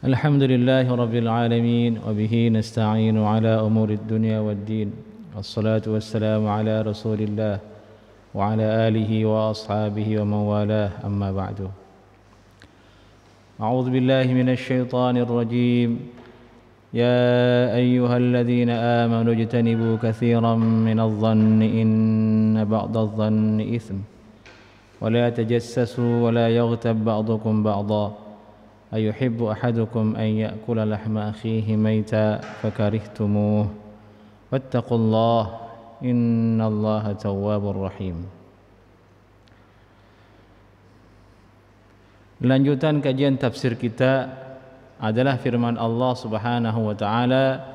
الحمد لله رب العالمين وبه نستعين على أمور الدنيا والدين والصلاة والسلام على رسول الله وعلى آله وأصحابه ومن والاه أما بعد أعوذ بالله من الشيطان الرجيم يا أيها الذين آمنوا اجتنبوا كثيرا من الظن إن بعض الظن إثم ولا تجسسوا ولا يغتب بعضكم بعضا أيحب أحدكم أن يأكل لحم أخيه ميتا فكرهتموه واتقوا الله إن الله تواب رحيم. Lanjutan kajian tafsir kita adalah firman Allah Subhanahu wa taala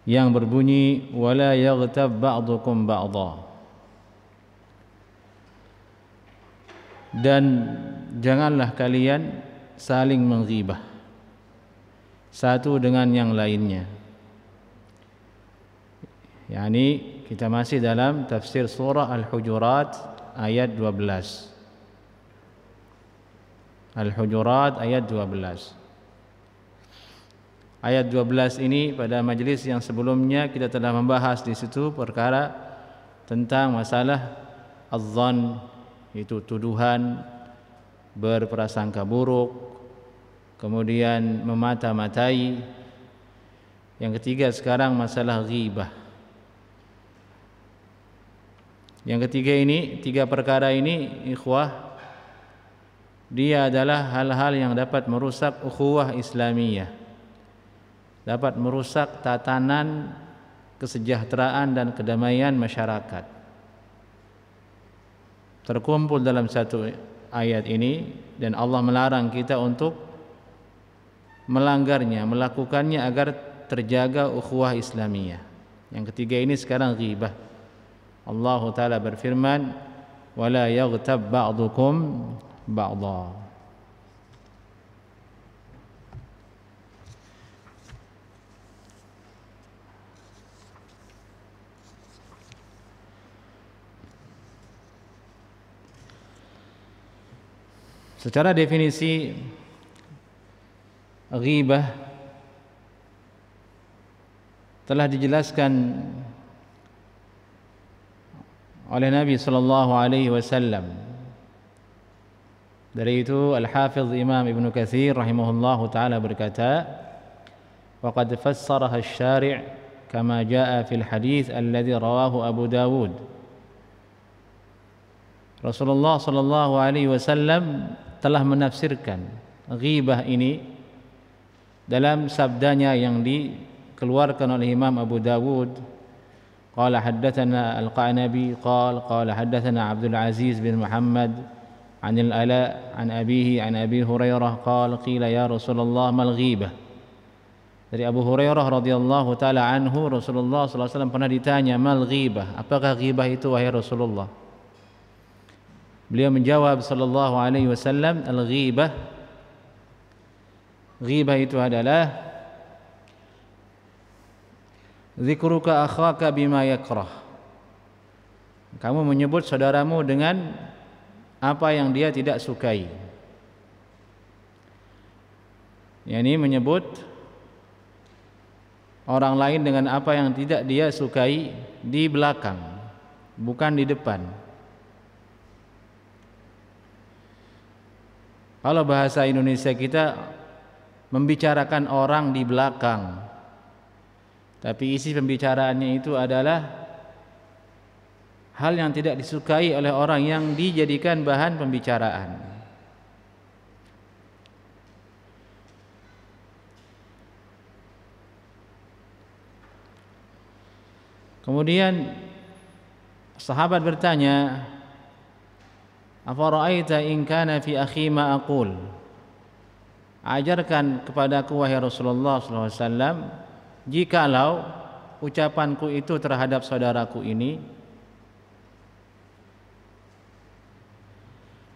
yang berbunyi wala yaghtab ba'dukum ba'dha. Dan janganlah kalian saling menghibah satu dengan yang lainnya. Yani kita masih dalam tafsir surah Al-Hujurat ayat 12. Al-Hujurat ayat 12. Ayat 12 ini pada majlis yang sebelumnya kita telah membahas di situ perkara tentang masalah az-zan, itu tuduhan, berprasangka buruk, kemudian memata-matai. Yang ketiga sekarang masalah ghibah. Yang ketiga ini, tiga perkara ini ikhwah, dia adalah hal-hal yang dapat merusak ukhuwah Islamiyah, dapat merusak tatanan kesejahteraan dan kedamaian masyarakat. Terkumpul dalam satu ayat ini, dan Allah melarang kita untuk melanggarnya, melakukannya agar terjaga ukhuwah Islamiyah. Yang ketiga ini sekarang ghibah. Allah Ta'ala berfirman wala yaghtab ba'dukum ba'dha. Secara definisi ghibah telah dijelaskan oleh Nabi sallallahu alaihi wasallam. Dari itu Al-Hafidh Imam Ibn Katsir rahimahullahu taala berkata, "Wa qad fassaraha asy-syari' kama jaa'a fil hadits alladhi rawahu Abu Dawud." Rasulullah sallallahu alaihi wasallam telah menafsirkan ghibah ini dalam sabdanya yang dikeluarkan oleh Imam Abu Dawud. Qala haddatsana Al-Qanabi qala haddatsana Abdul Aziz bin Muhammad an al-Ala an abihi an Abi Hurairah qala qila ya Rasulullah mal ghibah. Dari Abu Hurairah radhiyallahu taala anhu, Rasulullah sallallahu alaihi wasallam pernah ditanya mal ghibah, apakah ghibah itu wahai Rasulullah? Beliau menjawab sallallahu alaihi wasallam, al-ghibah, ghibah itu adalah zikruka akhaka bima yakrah. Kamu menyebut saudaramu dengan apa yang dia tidak sukai. Yani menyebut orang lain dengan apa yang tidak dia sukai di belakang, bukan di depan. Kalau bahasa Indonesia kita membicarakan orang di belakang, tapi isi pembicaraannya itu adalah hal yang tidak disukai oleh orang yang dijadikan bahan pembicaraan. Kemudian sahabat bertanya, afara'aita in kana fi akhi ma aqul? Ajarkan kepadaku wahai Rasulullah sallallahu alaihi wasallam, jikalau ucapanku itu terhadap saudaraku ini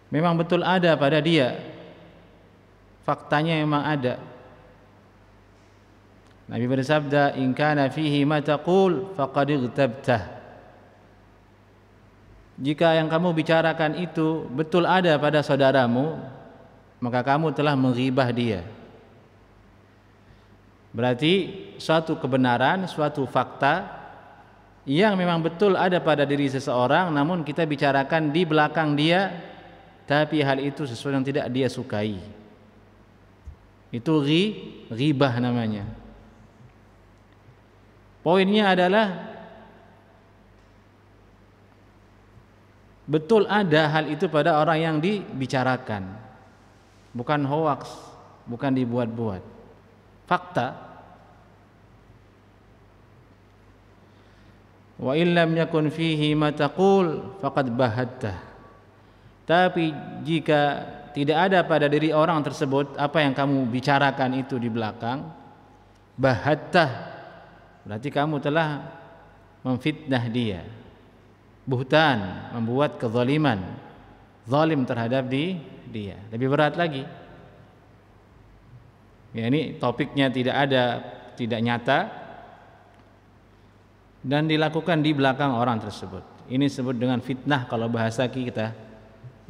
memang betul ada pada dia, faktanya memang ada. Nabi bersabda, in kana fihi ma taqul faqad ightabtah. Jika yang kamu bicarakan itu betul ada pada saudaramu, maka kamu telah menghibah dia. Berarti suatu kebenaran, suatu fakta yang memang betul ada pada diri seseorang, namun kita bicarakan di belakang dia, tapi hal itu sesuatu yang tidak dia sukai. Itu ghibah namanya. Poinnya adalah betul ada hal itu pada orang yang dibicarakan, bukan hoaks, bukan dibuat-buat, fakta. Wa illam yakun fihi ma taqul faqad bahatta. Tapi jika tidak ada pada diri orang tersebut apa yang kamu bicarakan itu di belakang, bahatta, berarti kamu telah memfitnah dia. Buhtan, membuat kezaliman, zalim terhadap dia. Lebih berat lagi. Ya, ini topiknya tidak nyata dan dilakukan di belakang orang tersebut. Ini disebut dengan fitnah kalau bahasa kita,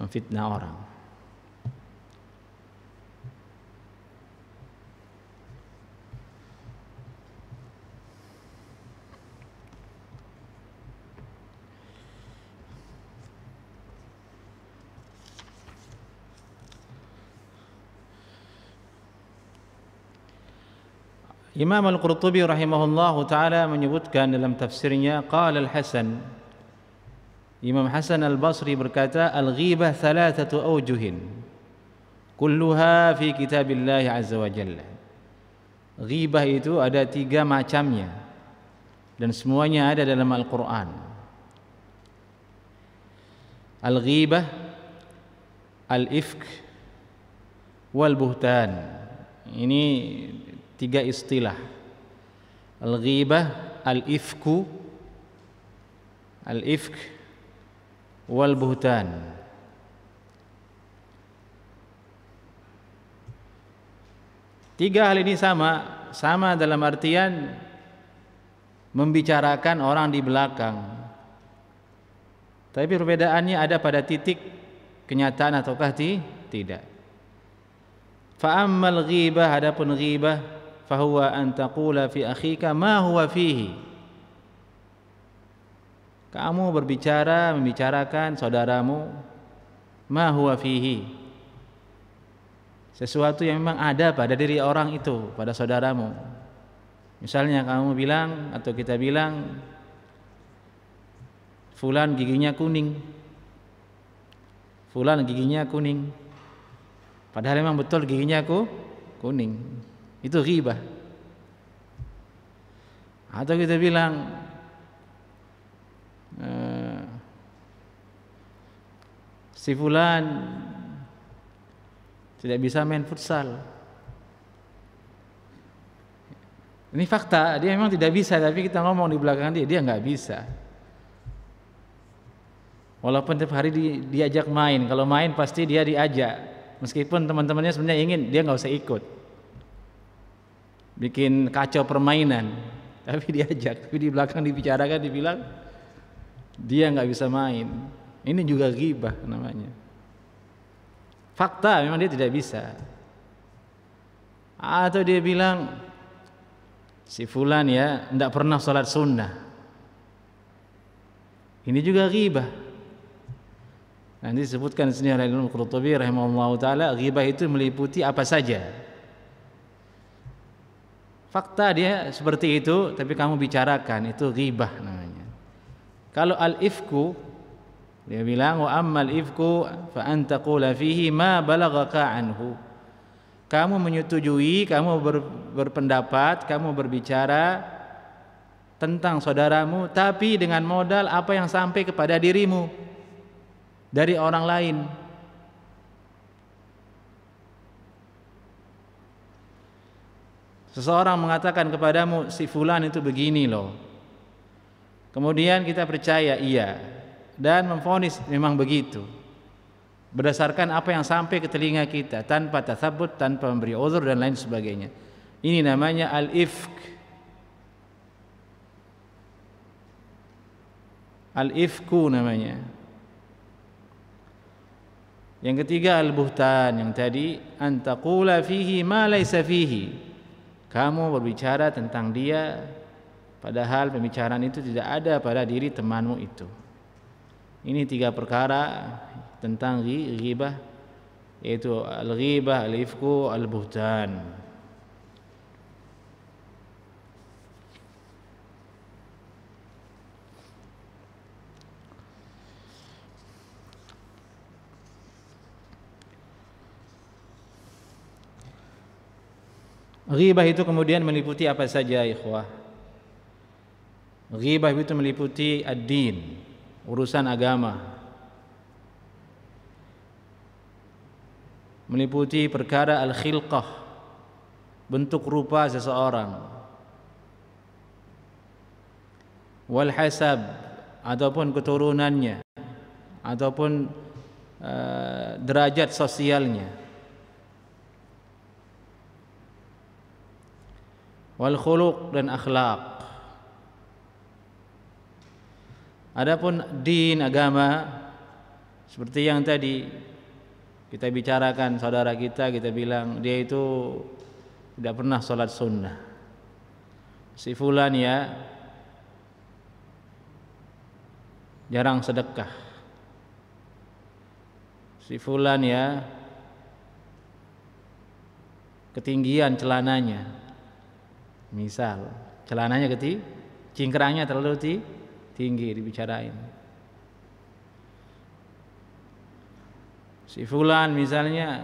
memfitnah orang. Imam Al-Qurtubi rahimahullahu ta'ala menyebutkan dalam tafsirnya, qala Al-Hasan, Imam Hasan Al-Basri berkata, al-ghibah thalathatu awjuhin kulluha fi kitabillah azza wa jalla. Ghibah itu ada 3 macamnya dan semuanya ada dalam Al-Quran. Al-ghibah, al-ifk, wal-buhtan. Ini 3 istilah. Al-ghibah, al-ifku, al-ifk, wal-buhtan. Tiga hal ini sama dalam artian membicarakan orang di belakang. Tapi perbedaannya ada pada titik kenyataan ataukah tidak. Fa ammal ghibah, adapun ghibah, fahuwa an taqula fi akhika ma huwa fihi. Kamu membicarakan saudaramu, ma huwa fihi, sesuatu yang memang ada pada diri orang itu, pada saudaramu. Misalnya kamu bilang atau kita bilang, fulan giginya kuning, fulan giginya kuning, padahal memang betul giginya kuning. Itu ghibah. Atau kita bilang si fulan tidak bisa main futsal. Ini fakta, dia memang tidak bisa, tapi kita ngomong di belakang dia nggak bisa. Walaupun tiap hari diajak main, kalau main pasti dia diajak, meskipun teman-temannya sebenarnya ingin dia nggak usah ikut, bikin kacau permainan, tapi diajak, tapi di belakang dibicarakan, dibilang dia nggak bisa main. Ini juga ghibah namanya. Fakta memang dia tidak bisa. Atau dia bilang si fulan ya tidak pernah sholat sunnah. Ini juga ghibah. Nanti disebutkan di sini oleh Imam Qurtubi rahimahullahu taala, ghibah itu meliputi apa saja. Fakta dia seperti itu, tapi kamu bicarakan, itu ghibah namanya. Kalau al-ifku, dia bilang wa ammal ifku fa anta qula fihi ma balaghaka anhu. Kamu menyetujui, kamu berpendapat, kamu berbicara tentang saudaramu, tapi dengan modal apa yang sampai kepada dirimu dari orang lain. Seseorang mengatakan kepadamu si fulan itu begini loh. Kemudian kita percaya iya dan memvonis memang begitu berdasarkan apa yang sampai ke telinga kita, tanpa tatsabbut, tanpa memberi uzur dan lain sebagainya. Ini namanya al-ifk. Al-ifku namanya. Yang ketiga al-buhtan, yang tadi antaqula fihi ma laysa fihi. kamu berbicara tentang dia padahal pembicaraan itu tidak ada pada diri temanmu itu. Ini 3 perkara tentang ghibah, yaitu al-ghibah, al-ifku, al-buhtan. Ghibah itu kemudian meliputi apa saja, ikhwah? Ghibah itu meliputi ad-din, urusan agama. Meliputi perkara al-khilqah, bentuk rupa seseorang. Wal hasab, ataupun keturunannya, ataupun derajat sosialnya. Wal khuluq, dan akhlak. Adapun din, agama, seperti yang tadi kita bicarakan, saudara kita bilang dia itu tidak pernah sholat sunnah. Si fulan ya jarang sedekah. Si fulan ya ketinggian celananya. Misal celananya cingkrangnya terlalu tinggi dibicarain. Si fulan misalnya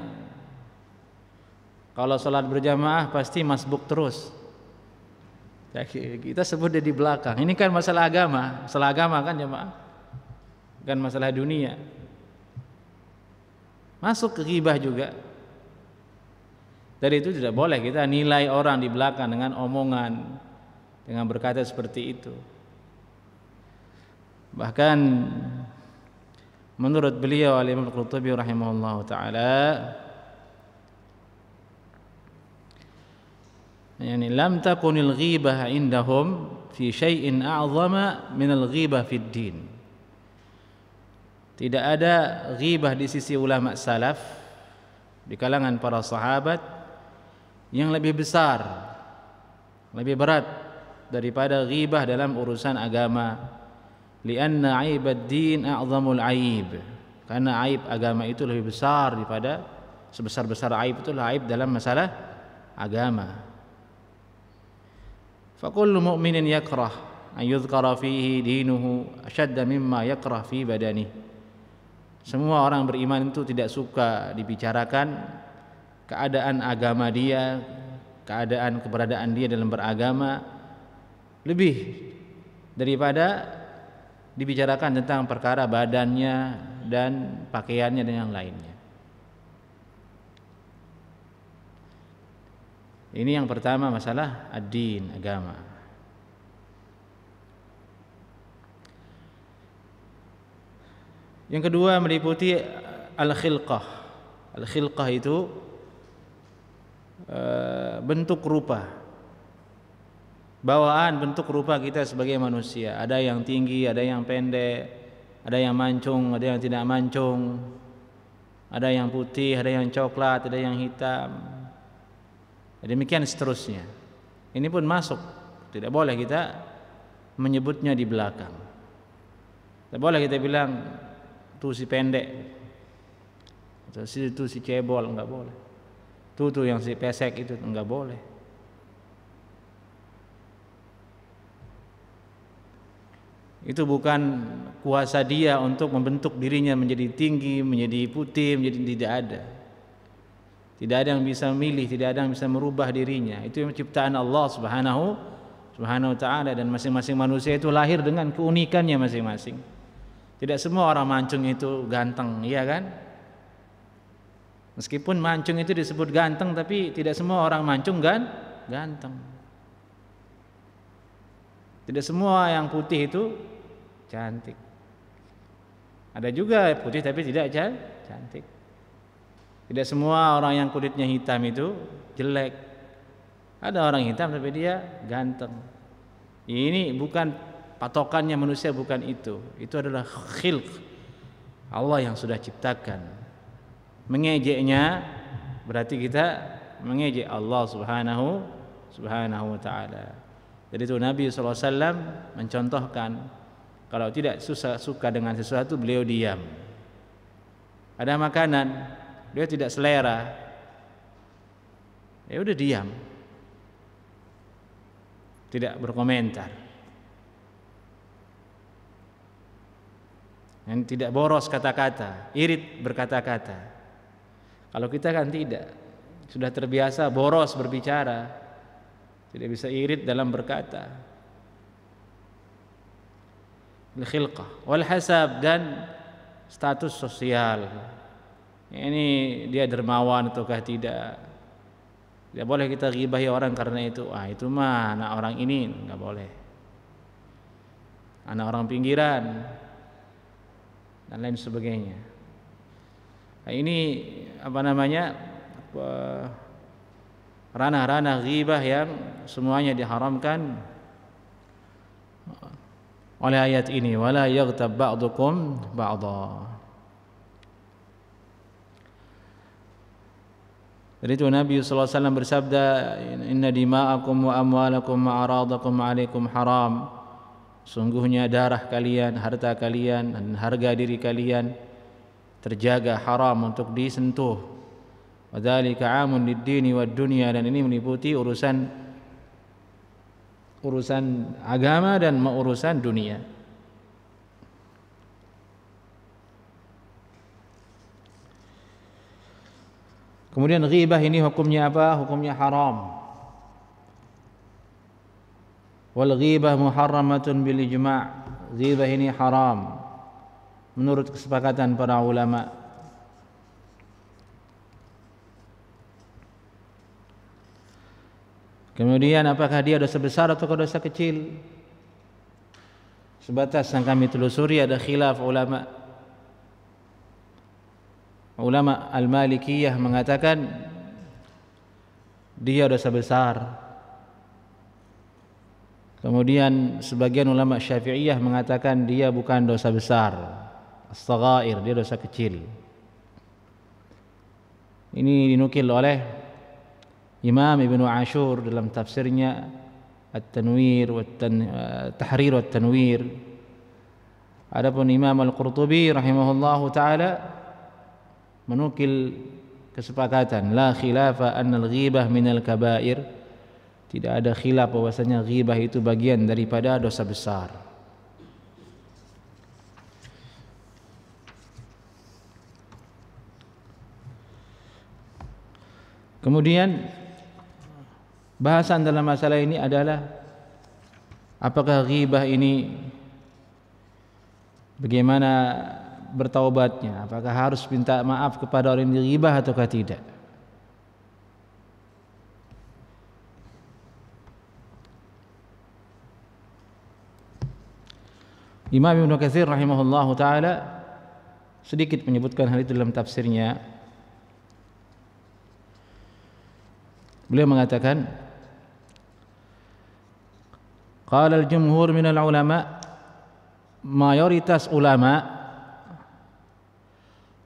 kalau sholat berjamaah pasti masbuk terus. Kita sebut dia di belakang. Ini kan masalah agama kan jemaah, kan masalah dunia. Masuk ke ghibah juga. Dari itu tidak boleh kita nilai orang di belakang dengan omongan, dengan berkata seperti itu. Bahkan menurut beliau Al-Imam Al-Qurtubi rahimahullah ta'ala, yani lam takunil ghibah indahum fi syai'in a'zama min al-ghibah fid din. Tidak ada ghibah di sisi ulama salaf, di kalangan para sahabat, yang lebih besar, lebih berat daripada ghibah dalam urusan agama. Lianna aibad din a'zamul aib, karena aib agama itu lebih besar daripada sebesar-besar aib itulah aib dalam masalah agama. Fa kullu mu'minin yakrah an yudhkara fihi dinuhu ashadda mimma yakrah fi badani. Semua orang beriman itu tidak suka dibicarakan keadaan agama dia, keadaan keberadaan dia dalam beragama lebih daripada dibicarakan tentang perkara badannya dan pakaiannya dan yang lainnya. Ini yang pertama, masalah ad-din, agama. Yang kedua meliputi al-khilqah. Al-khilqah itu bentuk rupa, bawaan bentuk rupa kita sebagai manusia. Ada yang tinggi, ada yang pendek, ada yang mancung, ada yang tidak mancung, ada yang putih, ada yang coklat, ada yang hitam. Demikian seterusnya. Ini pun masuk, tidak boleh kita menyebutnya di belakang. Tidak boleh kita bilang tuh si pendek, atau itu si cebol, enggak boleh. Tuh yang si pesek itu enggak boleh. Itu bukan kuasa dia untuk membentuk dirinya menjadi tinggi, menjadi putih, menjadi tidak ada. Tidak ada yang bisa memilih, tidak ada yang bisa merubah dirinya. Itu ciptaan Allah Subhanahu wa ta'ala, dan masing-masing manusia itu lahir dengan keunikannya masing-masing. Tidak semua orang mancung itu ganteng, iya kan? Meskipun mancung itu disebut ganteng, tapi tidak semua orang mancung ganteng. Tidak semua yang putih itu cantik. Ada juga putih tapi tidak cantik. Tidak semua orang yang kulitnya hitam itu jelek. Ada orang hitam tapi dia ganteng. Ini bukan patokannya manusia, bukan itu. Itu adalah khilq Allah yang sudah ciptakan. Mengejeknya berarti kita mengejek Allah Subhanahu Subhanahu wa ta'ala. Jadi itu Nabi SAW mencontohkan kalau tidak suka dengan sesuatu beliau diam. Ada makanan dia tidak selera, ya udah diam, tidak berkomentar, dan tidak boros kata-kata, irit berkata-kata. Kalau kita kan tidak, sudah terbiasa boros berbicara, tidak bisa irit dalam berkata. Al-khilqah wal hasab, dan status sosial. Ini dia dermawan ataukah tidak. Tidak boleh kita ghibahi orang karena itu. Itu mah anak orang ini, enggak boleh. Anak orang pinggiran dan lain sebagainya. Ini ranah-ranah ghibah yang semuanya diharamkan oleh ayat ini, wala yaghtab ba'dukum ba'dha. Dari itu Nabi sallallahu alaihi wasallam bersabda, inna dima'akum wa amwalakum wa aradakum 'alaikum haram. Sungguhnya darah kalian, harta kalian, dan harga diri kalian terjaga haram untuk disentuh. Wa dzalika 'amun lid-dini wad-dunya, dan ini meliputi urusan agama dan urusan dunia. Kemudian ghibah ini hukumnya apa? Hukumnya haram. Wal ghibah muharramatun bil ijma'. Ghibah ini haram menurut kesepakatan para ulama. Kemudian apakah dia dosa besar atau dosa kecil? Sebatas yang kami telusuri ada khilaf ulama. Ulama Al-Malikiyah mengatakan dia dosa besar. Kemudian sebagian ulama Syafi'iyah mengatakan dia bukan dosa besar, as-saghair, dia dosa kecil. Ini dinukil oleh Imam Ibnu Ashur dalam tafsirnya At-Tanwir wa Tahrir wa Tanwir. Adapun Imam Al-Qurtubi rahimahullahu taala menukil kesepakatan la khilafa anna al-ghibah minal kabair. Tidak ada khilaf bahwasanya ghibah itu bagian daripada dosa besar. Kemudian bahasan dalam masalah ini adalah apakah ghibah ini bagaimana bertaubatnya, apakah harus minta maaf kepada orang yang dighibah ataukah tidak. Imam Ibnu Katsir rahimahullahu taala sedikit menyebutkan hal itu dalam tafsirnya. Beliau mengatakan, qala al-jumhur min al-ulama, mayoritas ulama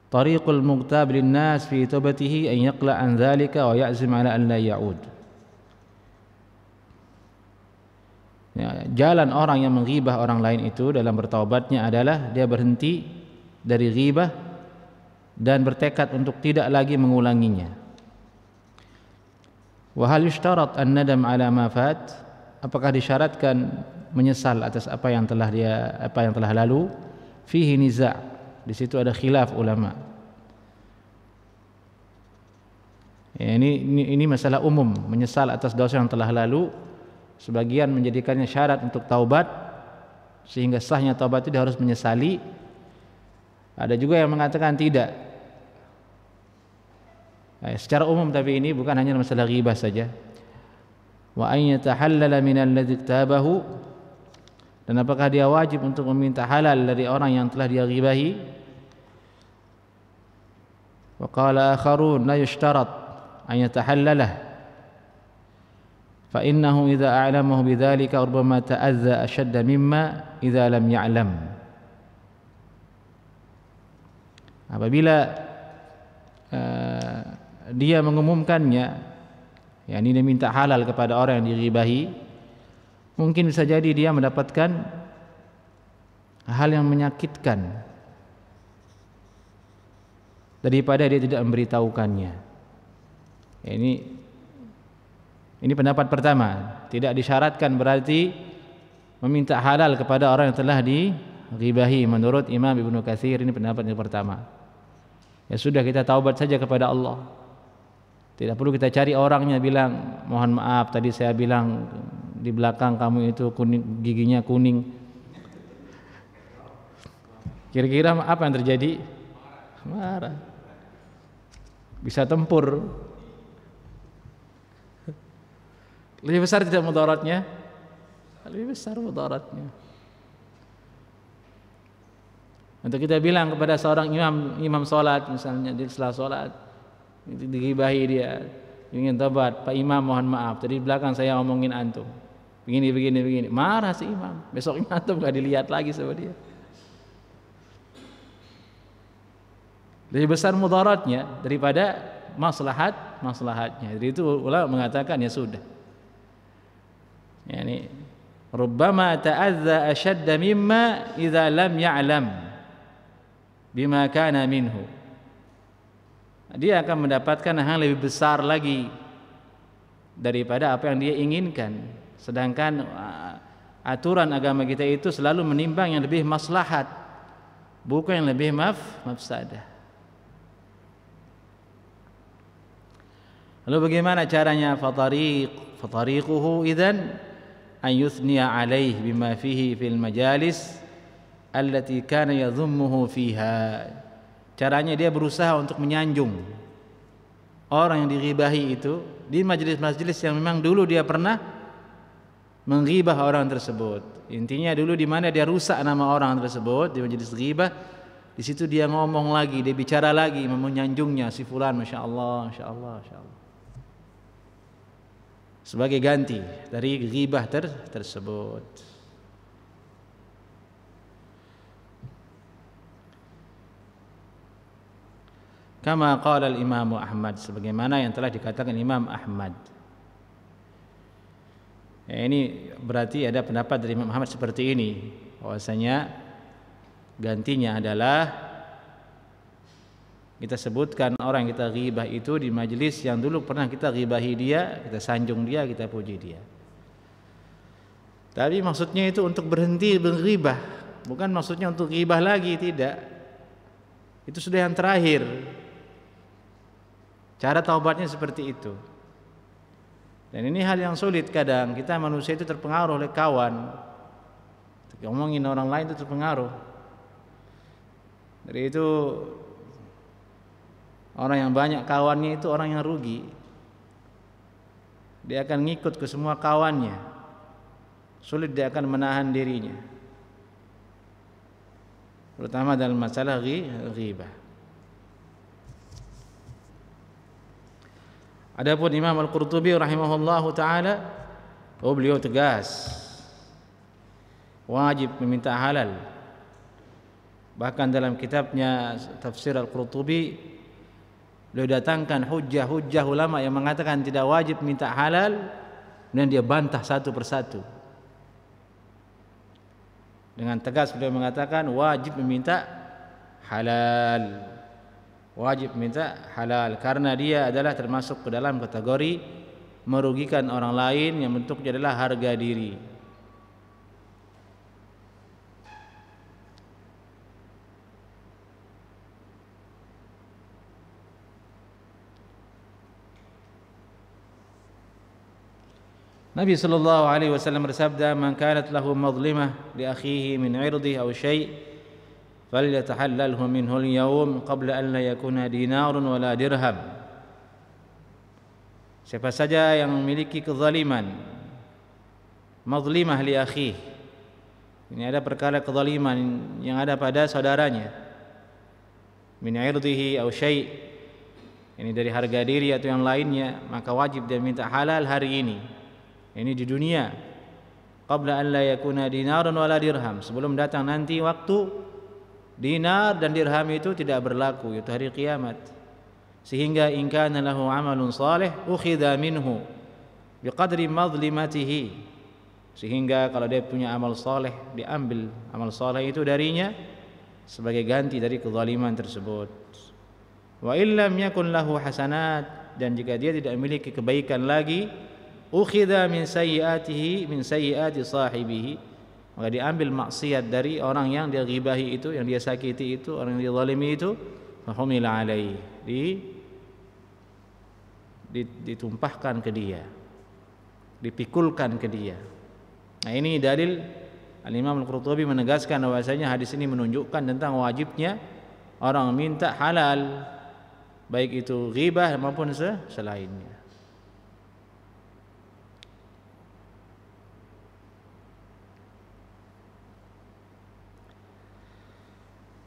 tariqul mughtab lin-nas fi taubatihi an yaqla an dzalika wa ya'zim ala an la ya'ud. Jalan orang yang menghibah orang lain itu dalam bertaubatnya adalah dia berhenti dari ghibah dan bertekad untuk tidak lagi mengulanginya. Wa hal yushtarat an-nadam ala ma fat? Apakah disyaratkan menyesal atas apa yang telah lalu? Fihi niza'. Di situ ada khilaf ulama. Ini masalah umum, menyesal atas dosa yang telah lalu. Sebagian menjadikannya syarat untuk taubat, sehingga sahnya taubat itu harus menyesali. Ada juga yang mengatakan tidak. Secara umum, tapi ini bukan hanya masalah ghibah saja. Wa an yatahallala min alladhi iktabahu, dan apakah dia wajib untuk meminta halal dari orang yang telah dia ghibahi? Wa qala akharun la yushtarat an yatahallalah, fa innahu idza a'lamahu bidzalika rubbama ta'adza ashadda mimma idza lam ya'lam. Apabila dia mengumumkannya, Ya, ini dia minta halal kepada orang yang dighibahi, mungkin bisa jadi dia mendapatkan hal yang menyakitkan daripada dia tidak memberitahukannya. Ya, ini pendapat pertama, tidak disyaratkan berarti meminta halal kepada orang yang telah dighibahi. Menurut Imam Ibnu Katsir ini pendapat yang pertama. Ya sudah, kita taubat saja kepada Allah. Tidak perlu kita cari orangnya bilang, mohon maaf tadi saya bilang di belakang kamu itu kuning, giginya kuning. Kira-kira apa yang terjadi? Marah. Bisa tempur. Lebih besar tidak mudaratnya? Lebih besar mudaratnya. Untuk kita bilang kepada seorang imam salat misalnya di setelah salat dighibahi dia, ingin tobat, Pak Imam mohon maaf tadi di belakang saya omongin antum begini, marah si imam, besoknya antum gak dilihat lagi sama dia. Lebih besar mudaratnya daripada maslahatnya. Jadi itu ulama mengatakan ya sudah, yani rubbama ta'adza ashadda mimma idza lam ya'lam bima kana minhu. Dia akan mendapatkan hal yang lebih besar lagi daripada apa yang dia inginkan. Sedangkan aturan agama kita itu selalu menimbang yang lebih maslahat, bukan yang lebih mafsadah. Lalu bagaimana caranya? Fatariquhu idzan an yuthniya alaih bima fihi fil majalis allati kana yadhummuhu fiha. Caranya dia berusaha untuk menyanjung orang yang dighibahi itu di majelis-majelis yang memang dulu dia pernah menghibah orang tersebut. Intinya dulu di mana dia rusak nama orang tersebut di majelis ghibah, di situ dia ngomong lagi, dia bicara lagi, menyanjungnya si fulan, masya Allah. Sebagai ganti dari ghibah tersebut. Kama qala al-Imam Ahmad, sebagaimana yang telah dikatakan Imam Ahmad. Ini berarti ada pendapat dari Imam Ahmad seperti ini, bahwasanya gantinya adalah kita sebutkan orang yang kita ghibah itu di majelis yang dulu pernah kita ghibahi dia, kita sanjung dia, kita puji dia. Tapi maksudnya itu untuk berhenti berghibah, bukan maksudnya untuk ghibah lagi, tidak. Itu sudah yang terakhir. Cara taubatnya seperti itu. Dan ini hal yang sulit kadang, kita manusia itu terpengaruh oleh kawan. Ngomongin orang lain itu terpengaruh. Dari itu orang yang banyak kawannya itu orang yang rugi. Dia akan ngikut ke semua kawannya. Sulit dia akan menahan dirinya. Terutama dalam masalah ghibah. Adapun Imam Al-Qurtubi rahimahullahu taala, beliau tegas wajib meminta halal. Bahkan dalam kitabnya Tafsir Al-Qurtubi, beliau datangkan hujjah ulama yang mengatakan tidak wajib minta halal, dan dia bantah satu persatu. Dengan tegas beliau mengatakan wajib meminta halal. Wajib minta halal karena dia adalah termasuk ke dalam kategori merugikan orang lain yang bentuknya adalah harga diri. Nabi sallallahu alaihi wasallam bersabda, "Man kanat lahu madlimah li akhihi min 'irdihi aw syai' falyatahallalhu minhu al-yawm qabla an la yakuna dinarun wala dirham." Siapa saja yang memiliki kezaliman, madlimah li akhihi, ini ada perkara kezaliman yang ada pada saudaranya, min 'irdihi aw syai', ini dari harga diri atau yang lainnya, maka wajib dia minta halal hari ini di dunia, qabla an la yakuna dinarun wala dirham, sebelum datang nanti waktu dinar dan dirham itu tidak berlaku, yaitu hari kiamat. Sehingga in kana lahu amalun salih ukhidha minhu, biqadri madlimatihi, sehingga kalau dia punya amal soleh diambil amal soleh itu darinya sebagai ganti dari kezaliman tersebut. Wa illam yakun lahu hasanat, dan jika dia tidak memiliki kebaikan lagi, ukhidha min sayyiatihi min sayyiati sahibihi, maka diambil maksiat dari orang yang dia ghibahi itu, yang dia sakiti itu, orang yang dia zalimi itu, fahumila alaihi, ditumpahkan ke dia, dipikulkan ke dia. Nah, ini dalil Al-Imam Al-Qurtubi menegaskan bahwasanya hadis ini menunjukkan tentang wajibnya orang minta halal, baik itu ghibah maupun selainnya.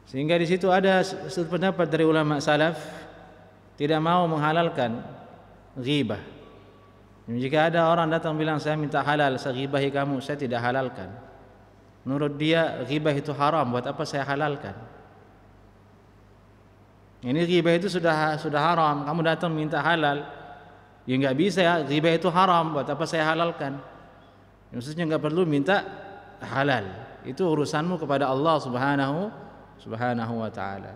Sehingga di situ ada satu pendapat dari ulama salaf tidak mau menghalalkan ghibah. Jika ada orang datang bilang saya minta halal, saya ghibahi kamu, saya tidak halalkan. Menurut dia ghibah itu haram, buat apa saya halalkan? Ini ghibah itu sudah haram, kamu datang minta halal, ya nggak bisa ya, ghibah itu haram, buat apa saya halalkan? Maksudnya nggak perlu minta halal, itu urusanmu kepada Allah Subhanahu wa ta'ala.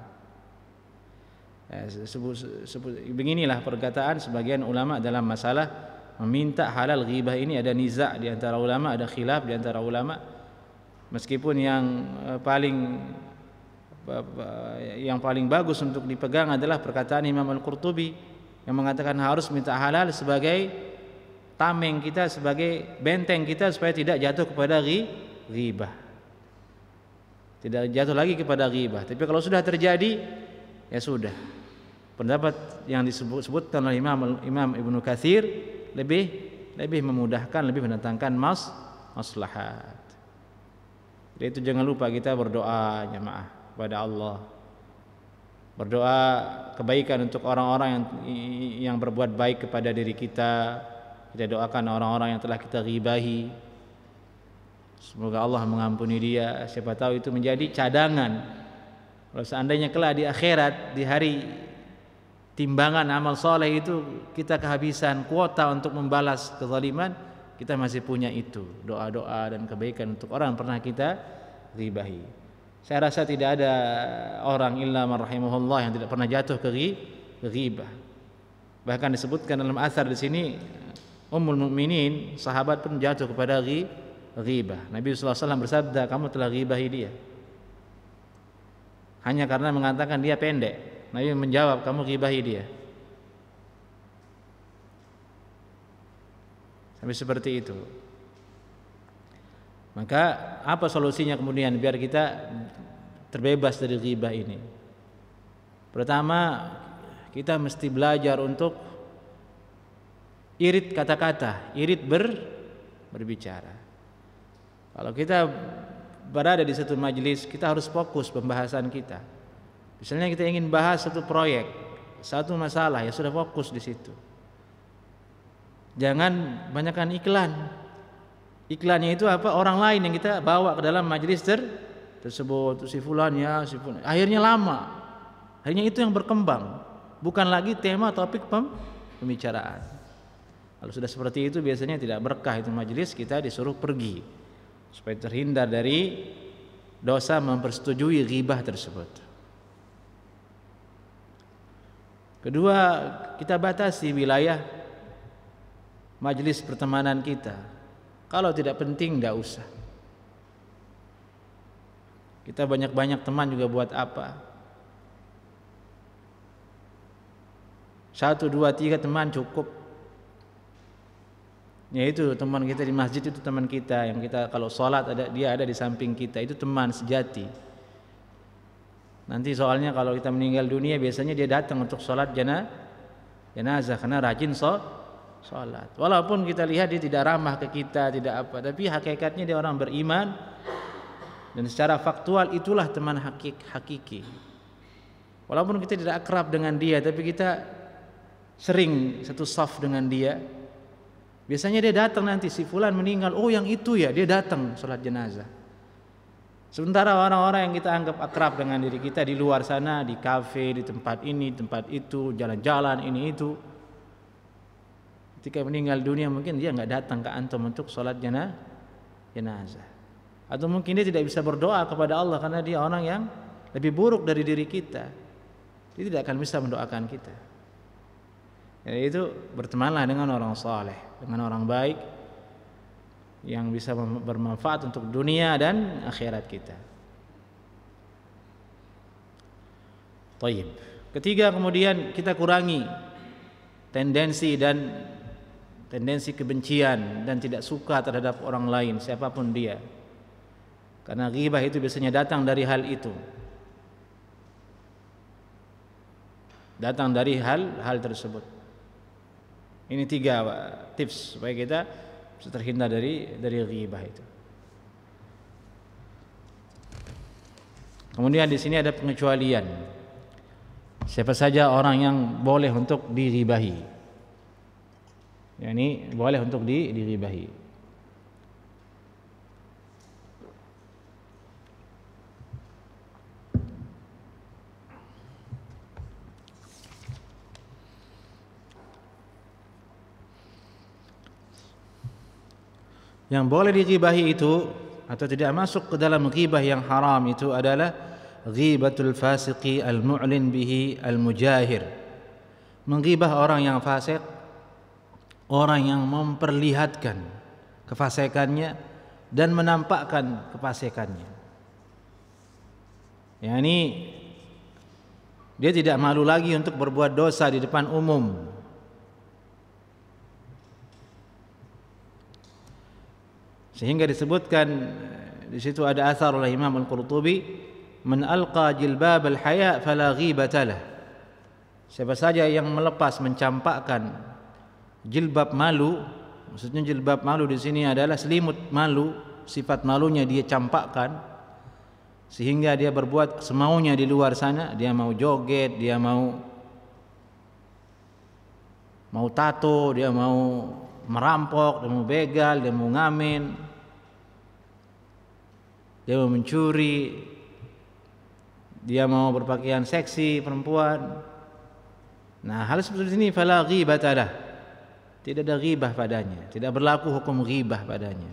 Beginilah perkataan sebagian ulama dalam masalah meminta halal ghibah ini. Ada niza' di antara ulama, ada khilaf di antara ulama. Meskipun yang paling bagus untuk dipegang adalah perkataan Imam Al-Qurtubi yang mengatakan harus minta halal sebagai tameng kita, sebagai benteng kita supaya tidak jatuh kepada ghibah. Tidak jatuh lagi kepada ghibah. Tapi kalau sudah terjadi, ya sudah. Pendapat yang disebutkan oleh Imam Ibnu Katsir lebih memudahkan, lebih mendatangkan maslahat. Jadi itu jangan lupa kita berdoa jemaah kepada Allah. Berdoa kebaikan untuk orang-orang yang berbuat baik kepada diri kita. Kita doakan orang-orang yang telah kita ghibahi. Semoga Allah mengampuni dia. Siapa tahu itu menjadi cadangan. Kalau seandainya kelak di akhirat, di hari timbangan amal soleh itu kita kehabisan kuota untuk membalas kezaliman, kita masih punya itu, doa-doa dan kebaikan untuk orang yang pernah kita ghibahi. Saya rasa tidak ada orang illa man rahimahullah yang tidak pernah jatuh ke ghibah. Bahkan disebutkan dalam athar di sini, Ummul Mukminin sahabat pun jatuh kepada ghibah. Nabi sallallahu alaihi wasallam bersabda, kamu telah ghibahi dia. Hanya karena mengatakan dia pendek. Nabi menjawab, kamu ghibahi dia. Sampai seperti itu. Maka apa solusinya kemudian biar kita terbebas dari ghibah ini? Pertama, kita mesti belajar untuk irit kata-kata, irit berbicara. Kalau kita berada di satu majelis, kita harus fokus pembahasan kita. Misalnya kita ingin bahas satu proyek, satu masalah, ya sudah fokus di situ. Jangan banyakkan iklan. Iklannya itu apa? Orang lain yang kita bawa ke dalam majelis tersebut, si fulan ya, si fulan. Akhirnya lama. Akhirnya itu yang berkembang, bukan lagi tema topik pembicaraan. Kalau sudah seperti itu biasanya tidak berkah itu majelis, kita disuruh pergi supaya terhindar dari dosa mempersetujui ghibah tersebut. Kedua, kita batasi wilayah majelis pertemanan kita. Kalau tidak penting, tidak usah. Kita banyak-banyak teman juga buat apa? 1, 2, 3 teman cukup. Yaitu teman kita di masjid, itu teman kita yang kita kalau sholat dia ada di samping kita, itu teman sejati. Nanti soalnya kalau kita meninggal dunia biasanya dia datang untuk sholat jenazah karena rajin sholat. Walaupun kita lihat dia tidak ramah ke kita, tidak apa, tapi hakikatnya dia orang beriman dan secara faktual itulah teman hakiki. Walaupun kita tidak akrab dengan dia, tapi kita sering satu saf dengan dia. Biasanya dia datang nanti, si fulan meninggal, oh yang itu ya, dia datang sholat jenazah. Sementara orang-orang yang kita anggap akrab dengan diri kita di luar sana, di kafe, di tempat ini, tempat itu, jalan-jalan ini itu, Ketika meninggal dunia mungkin dia nggak datang ke antum untuk sholat jenazah. Atau mungkin dia tidak bisa berdoa kepada Allah karena dia orang yang lebih buruk dari diri kita. Dia tidak akan bisa mendoakan kita. Jadi itu bertemanlah dengan orang saleh, dengan orang baik yang bisa bermanfaat untuk dunia dan akhirat kita. Taib. Ketiga, kemudian kita kurangi tendensi kebencian dan tidak suka terhadap orang lain siapapun dia. Karena ghibah itu biasanya datang dari hal itu. Datang dari hal tersebut. Ini 3 tips supaya kita bisa terhindar dari ghibah itu. Kemudian di sini ada pengecualian. Siapa saja orang yang boleh untuk dighibahi. Yani boleh untuk dighibahi. Yang boleh dighibahi itu atau tidak masuk ke dalam ghibah yang haram itu adalah ghibatul fasiqi al-mu'lin bihi al-mujahir. Menghibah orang yang fasik, orang yang memperlihatkan kefasikannya dan menampakkan kefasikannya. Yani dia tidak malu lagi untuk berbuat dosa di depan umum. Sehingga disebutkan di situ ada asar oleh Imam Al-Qurtubi, "Man alqa jilbab al-haya fala ghibata lah." Siapa saja yang melepas mencampakkan jilbab malu, maksudnya jilbab malu di sini adalah selimut malu, sifat malunya dia campakkan sehingga dia berbuat semaunya di luar sana, dia mau joget, dia mau tato, dia mau merampok, dia mau begal, dia mau ngamen, dia mau mencuri, dia mau berpakaian seksi perempuan. Nah, hal seperti ini fala ghibata lah. Tidak ada ghibah padanya, tidak berlaku hukum ghibah padanya.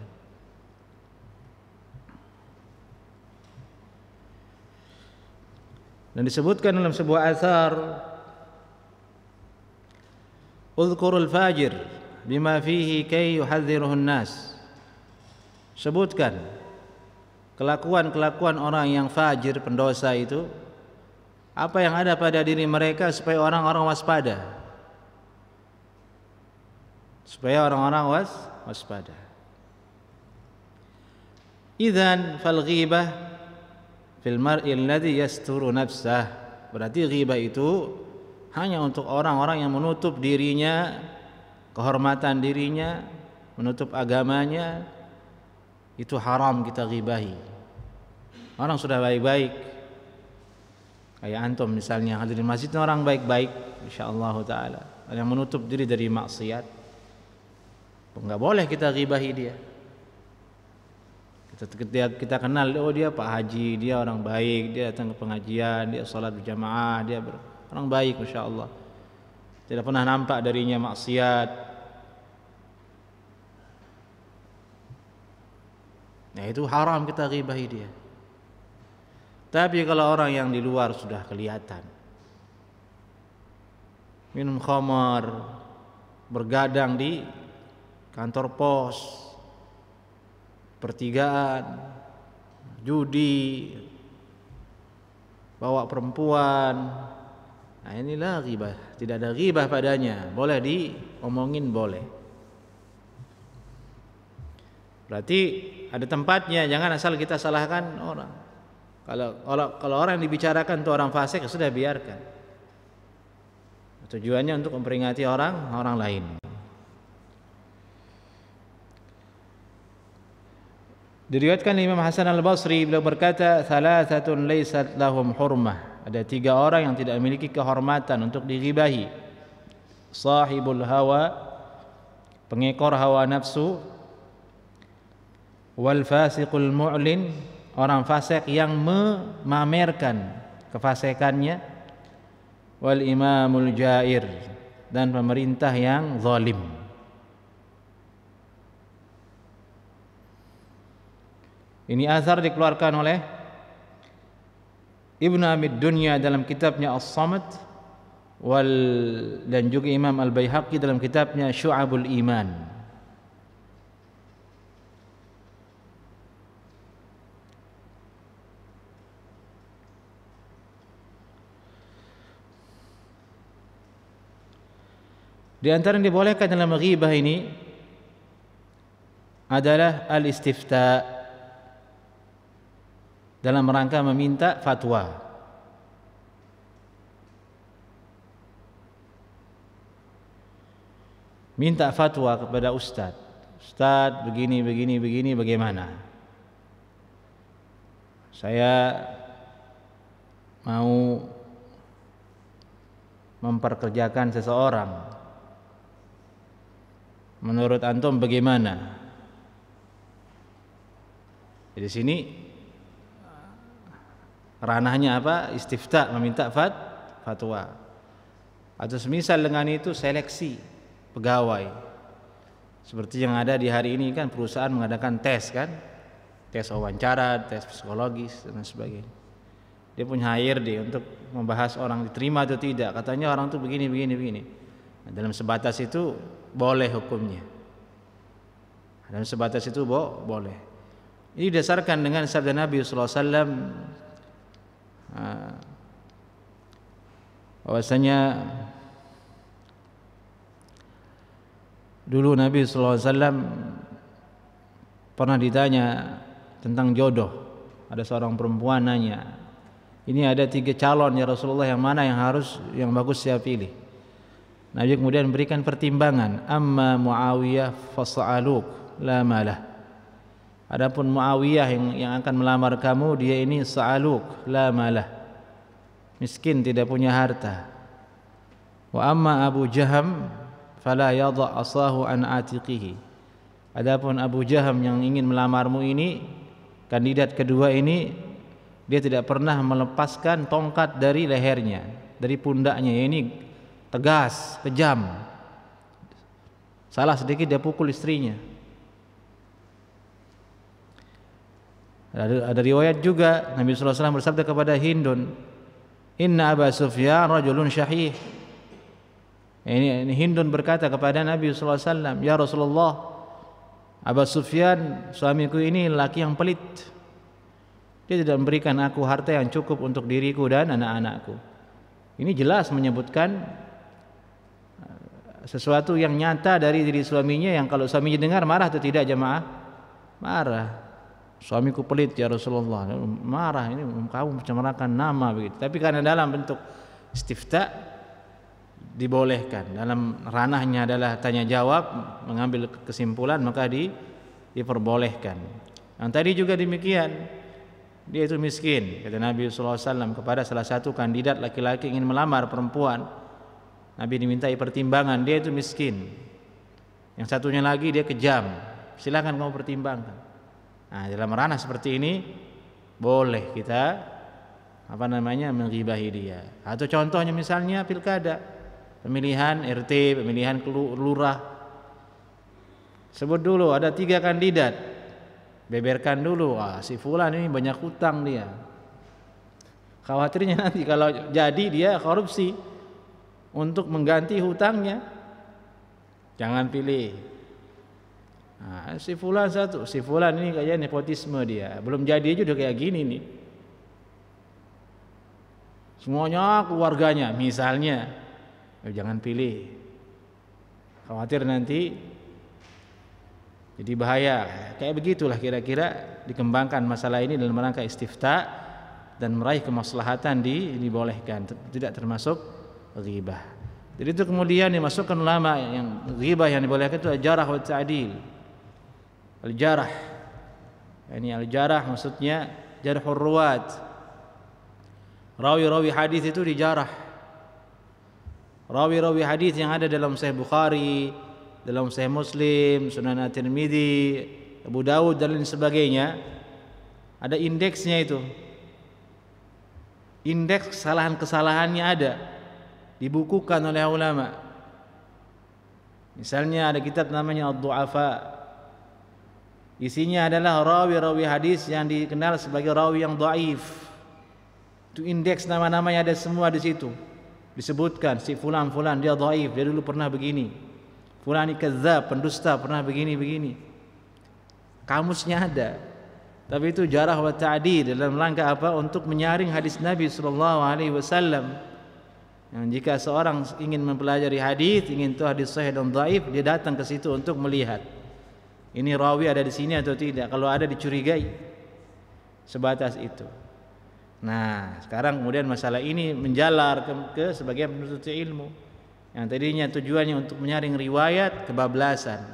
Dan disebutkan dalam sebuah asar, "Udhkurul fajir bima fihi kay yuhadziruhun nas." Sebutkan kelakuan orang yang fajir, pendosa itu, apa yang ada pada diri mereka supaya orang-orang waspada. Supaya orang-orang waspada. Idzan fal ghibah fil mar'i alladhi yasturu nafsah. Berarti ghibah itu hanya untuk orang-orang yang menutup dirinya, kehormatan dirinya, menutup agamanya. Itu haram kita ghibahi. Orang sudah baik-baik, kayak antum misalnya hadir di masjid, orang baik-baik insyaallah taala, yang menutup diri dari maksiat, enggak boleh kita ghibahi dia. Kita kenal, oh dia Pak Haji, dia orang baik, dia datang ke pengajian, dia salat berjamaah, dia orang baik insyaallah, tidak pernah nampak darinya maksiat. Nah, itu haram kita ghibahi dia. Tapi kalau orang yang di luar sudah kelihatan minum khamar, bergadang di kantor pos, pertigaan, judi, bawa perempuan, nah inilah ghibah. Tidak ada ghibah padanya. Boleh diomongin, boleh. Berarti ada tempatnya, jangan asal kita salahkan orang. Kalau orang yang dibicarakan itu orang fasik, sudah biarkan. Tujuannya untuk memperingati orang lain. Diriwayatkan Imam Hasan Al-Basri, beliau berkata, "Thalathatun laysat lahum hurmah." Ada 3 orang yang tidak memiliki kehormatan untuk dighibahi. Sahibul hawa, pengekor hawa nafsu, wal fasiqul mu'lin, orang fasik yang memamerkan kefasikannya, wal imamul jair, dan pemerintah yang zalim. Ini azhar dikeluarkan oleh Ibnu Abi Dunya dalam kitabnya As-Samad dan juga Imam Al-Baihaqi dalam kitabnya Syu'abul Iman. Di antara yang dibolehkan dalam ghibah ini adalah al-istifta, dalam rangka meminta fatwa. Minta fatwa kepada ustaz. Ustaz, begini bagaimana? Saya mau memperkerjakan seseorang. Menurut antum bagaimana? Di sini ranahnya apa? Istifta, meminta fatwa. Atau semisal dengan itu seleksi pegawai. Seperti yang ada di hari ini kan, perusahaan mengadakan tes kan? Tes wawancara, tes psikologis dan sebagainya. Dia punya HRD untuk membahas orang diterima atau tidak. Katanya orang itu begini. Nah, dalam sebatas itu boleh hukumnya. Dalam sebatas itu boleh. Ini didasarkan dengan sabda Nabi sallallahu alaihi wasallam bahwasanya dulu Nabi sallallahu alaihi wasallam pernah ditanya tentang jodoh. Ada seorang perempuan nanya, ini ada 3 calon ya Rasulullah, yang mana yang bagus saya pilih? Nabi kemudian memberikan pertimbangan, amma Muawiyah fas'aluk la malah. Adapun Muawiyah yang akan melamar kamu, dia ini sa'aluk la malah, miskin, tidak punya harta. Wa amma Abu Jaham fala yadha asahu an atiqihi. Adapun Abu Jaham yang ingin melamarmu ini, kandidat kedua ini, dia tidak pernah melepaskan tongkat dari lehernya, dari pundaknya. Ini tegas, kejam. Salah sedikit dia pukul istrinya. Ada riwayat juga Nabi sallallahu alaihi wasallam bersabda kepada Hindun, "Inna Aba Sufyan rajulun syahih." Ini Hindun berkata kepada Nabi sallallahu alaihi wasallam, "Ya Rasulullah, Aba Sufyan suamiku ini laki yang pelit. Dia tidak memberikan aku harta yang cukup untuk diriku dan anak-anakku." Ini jelas menyebutkan sesuatu yang nyata dari diri suaminya, yang kalau suaminya dengar marah atau tidak jemaah? Marah. Suamiku pelit ya Rasulullah. Marah, ini kamu mencemarkan nama begitu. Tapi karena dalam bentuk istifta dibolehkan, dalam ranahnya adalah tanya jawab, mengambil kesimpulan, maka diperbolehkan. Yang tadi juga demikian. Dia itu miskin, kata Nabi sallallahu alaihi wasallam kepada salah satu kandidat laki-laki ingin melamar perempuan. Nabi dimintai pertimbangan, dia itu miskin. Yang satunya lagi dia kejam. Silakan kamu pertimbangkan. Nah, dalam ranah seperti ini boleh kita menggibahi dia. Atau contohnya misalnya pilkada, pemilihan RT, pemilihan lurah. Sebut dulu ada 3 kandidat. Beberkan dulu, si fulan ini banyak hutang dia. Khawatirnya nanti kalau jadi dia korupsi, untuk mengganti hutangnya jangan pilih. Nah, si fulan satu, si fulan ini kayaknya nepotisme dia, belum jadi aja udah kayak gini nih. Semuanya keluarganya misalnya, jangan pilih. Khawatir nanti jadi bahaya. Kayak begitulah kira-kira dikembangkan masalah ini dalam rangka istifta dan meraih kemaslahatan dibolehkan, tidak termasuk ghibah. Jadi itu kemudian dimasukkan ulama yang ghibah yang dibolehkan itu al-jarah wa ta'dil. Al-jarah, ini al-jarah maksudnya jarhur ruwat. Rawi-rawi hadis itu dijarah. Rawi-rawi hadis yang ada dalam Sahih Bukhari, dalam Sahih Muslim, Sunan At-Tirmidzi, Abu Dawud dan lain sebagainya, ada indeksnya itu. Indeks kesalahan-kesalahannya ada, dibukukan oleh ulama. Misalnya ada kitab namanya Ad-Du'afa Isinya adalah rawi-rawi hadis yang dikenal sebagai rawi yang dhaif. Itu indeks nama-namanya ada semua di situ. Disebutkan si fulan dia dhaif, dia dulu pernah begini. Fulan ini kadzdzab, pendusta, pernah begini. Kamusnya ada. Tapi itu jarah wa ta'dil dalam rangka apa? Untuk menyaring hadis Nabi sallallahu alaihi wasallam. Yang jika seorang ingin mempelajari hadis, ingin tahu hadis sahih dan dhaif, dia datang ke situ untuk melihat. Ini rawi ada di sini atau tidak? Kalau ada dicurigai. Sebatas itu. Nah, sekarang kemudian masalah ini menjalar ke sebagian penuntut ilmu yang tadinya tujuannya untuk menyaring riwayat, kebablasan.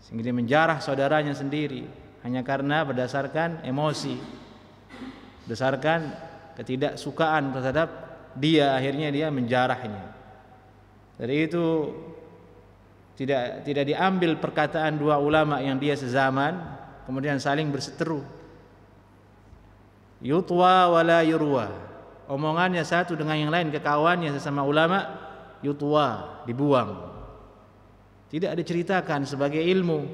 Sehingga dia menjarah saudaranya sendiri hanya karena berdasarkan emosi, berdasarkan ketidaksukaan terhadap dia, akhirnya dia menjarahnya. Dari itu tidak diambil perkataan dua ulama yang dia sezaman kemudian saling berseteru. Yutwa wala yurwa. Omongannya satu dengan yang lain ke kawannya sesama ulama, yutwa, dibuang. Tidak diceritakan sebagai ilmu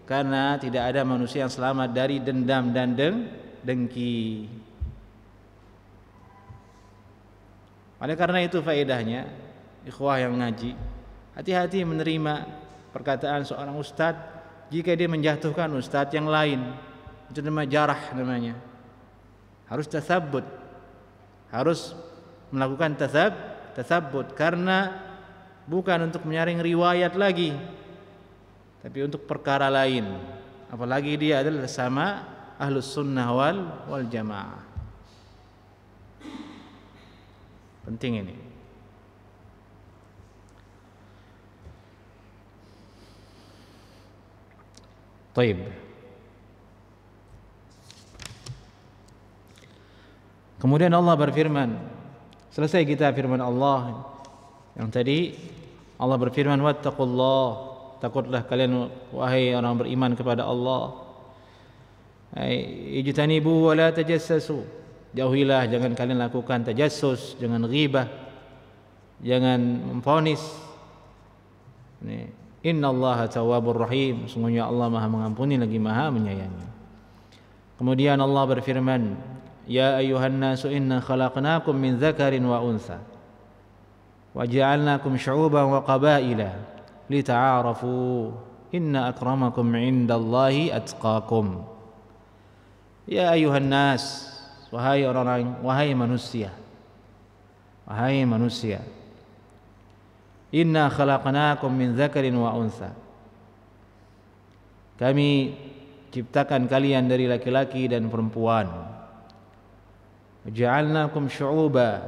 karena tidak ada manusia yang selamat dari dendam dan dengki. Oleh karena itu faedahnya ikhwah yang ngaji, hati-hati menerima perkataan seorang ustadz jika dia menjatuhkan ustadz yang lain. Itu namanya jarah namanya. Harus tasabbut, harus melakukan tasabbut karena bukan untuk menyaring riwayat lagi, tapi untuk perkara lain. Apalagi dia adalah sama ahlus sunnah wal jamaah. Penting ini. Taib. Kemudian Allah berfirman, selesai kita firman Allah yang tadi, Allah berfirman, wattaqullah, takutlah kalian wahai orang beriman kepada Allah. Ijtanibu wa la tajassasu, jauhilah, jangan kalian lakukan tajassus, jangan ghibah, jangan memvonis. Innallaha tawwabur rahim, sungguhnya Allah Maha mengampuni lagi Maha menyayangi. Kemudian Allah berfirman, ya ayyuhan nasu inna khalaqnakum min dzakarin wa untha wa ja'alnakum syu'uban wa qabaila lita'arafu inna akramakum 'indallahi atqakum. Ya ayyuhan nas, wahai orang-orang, wahai manusia, inna khalaqnakum min dzakarin wa untha, kami ciptakan kalian dari laki-laki dan perempuan. Ja'alnakum syu'uba,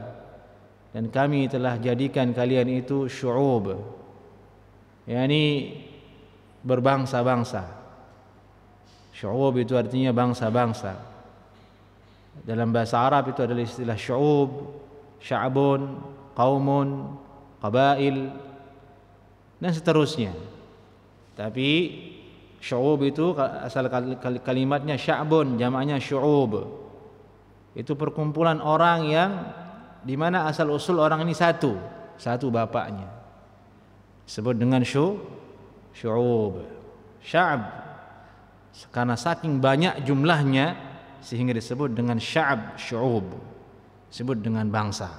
dan kami telah jadikan kalian itu syu'ub, yakni berbangsa-bangsa. Syu'ub itu artinya bangsa-bangsa. Dalam bahasa Arab itu adalah istilah syu'ub, sya'bun, qaumun, qabail, dan seterusnya. Tapi syu'ub itu asal kalimatnya sya'bun, jamaknya syu'ub. Itu perkumpulan orang yang di mana asal usul orang ini satu bapaknya. Disebut dengan syu'ub, sya'ab. Karena saking banyak jumlahnya sehingga disebut dengan sya'ab, syu'ub. Disebut dengan bangsa.